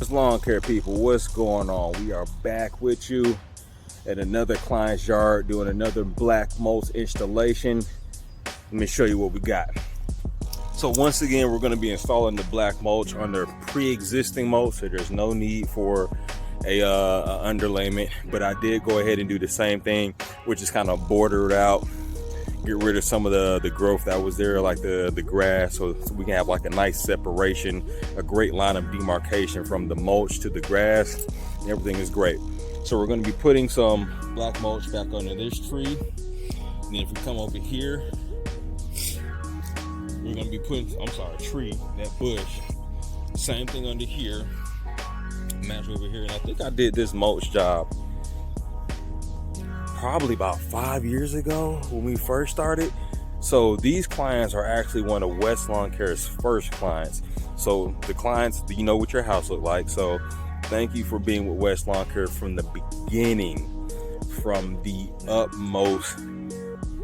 Lawn care people, what's going on? We are back with you at another client's yard doing another black mulch installation. Let me show you what we got. So once again, we're going to be installing the black mulch under pre-existing mulch, so there's no need for a underlayment, but I did go ahead and do the same thing, which is kind of border it out, get rid of some of the growth that was there, like the grass, so we can have like a nice separation, a great line of demarcation from the mulch to the grass. Everything is great. So we're going to be putting some black mulch back under this tree, and then if we come over here, we're going to be putting, that bush, same thing under here, match over here. And I think I did this mulch job probably about 5 years ago when we first started. So these clients are actually one of West Lawn Care's first clients. So the clients, you know what your house look like. So thank you for being with West Lawn Care from the beginning, from the utmost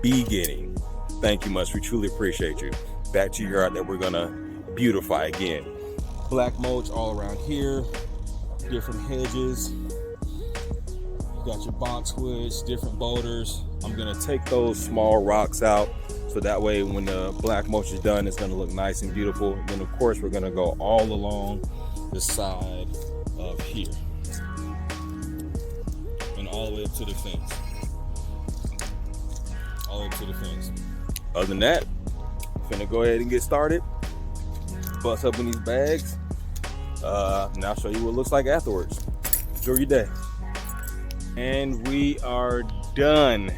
beginning. Thank you much. We truly appreciate you. Back to your yard that we're gonna beautify again. Black mulch all around here, different hedges. Got your boxwoods, different boulders. I'm gonna take those small rocks out, so that way when the black mulch is done, it's gonna look nice and beautiful. And then of course, we're gonna go all along the side of here and all the way up to the fence. All the way up to the fence. Other than that, finna go ahead and get started. Bust up in these bags. And I'll show you what it looks like afterwards. Enjoy your day. And we are done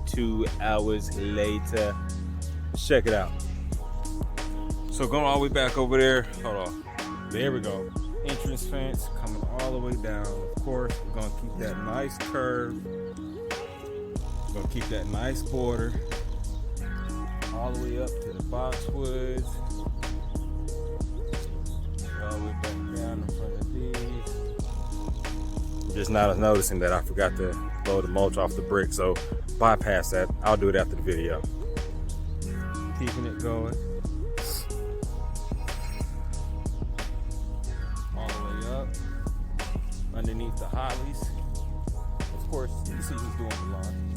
2 hours later. Check it out. So going all the way back over there, hold on. There we go. Entrance fence coming all the way down. Of course, we're gonna keep that nice curve. We're gonna keep that nice border all the way up to the boxwoods. All the way back down in front of these. Just not noticing that I forgot to load the mulch off the brick, so bypass that. I'll do it after the video. Keeping it going. All the way up. Underneath the hollies. Of course, you see who's doing the lawn.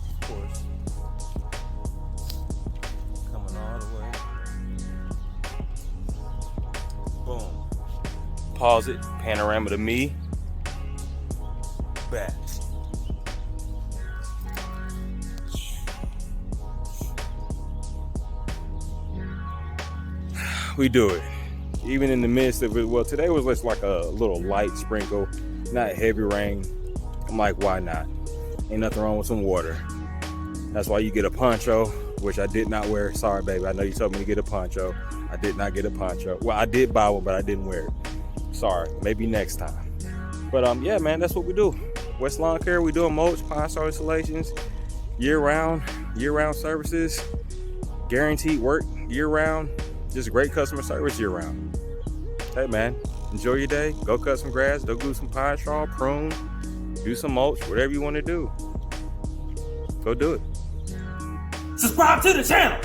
Of course. Coming all the way. Boom. Pause it. Panorama to me. Back. We do it even in the midst of it. Well, today was just like a little light sprinkle, not heavy rain. I'm like, why not? Ain't nothing wrong with some water. That's why you get a poncho, which I did not wear. Sorry, baby. I know you told me to get a poncho. I did not get a poncho. Well, I did buy one, but I didn't wear it. Sorry. Maybe next time. But yeah, man, that's what we do. West Lawn Care, we do mulch, pine straw installations, year-round services, guaranteed work year-round, just great customer service year-round. Hey man, enjoy your day, go cut some grass, go do some pine straw, prune, do some mulch, whatever you want to do. Go do it. Subscribe to the channel.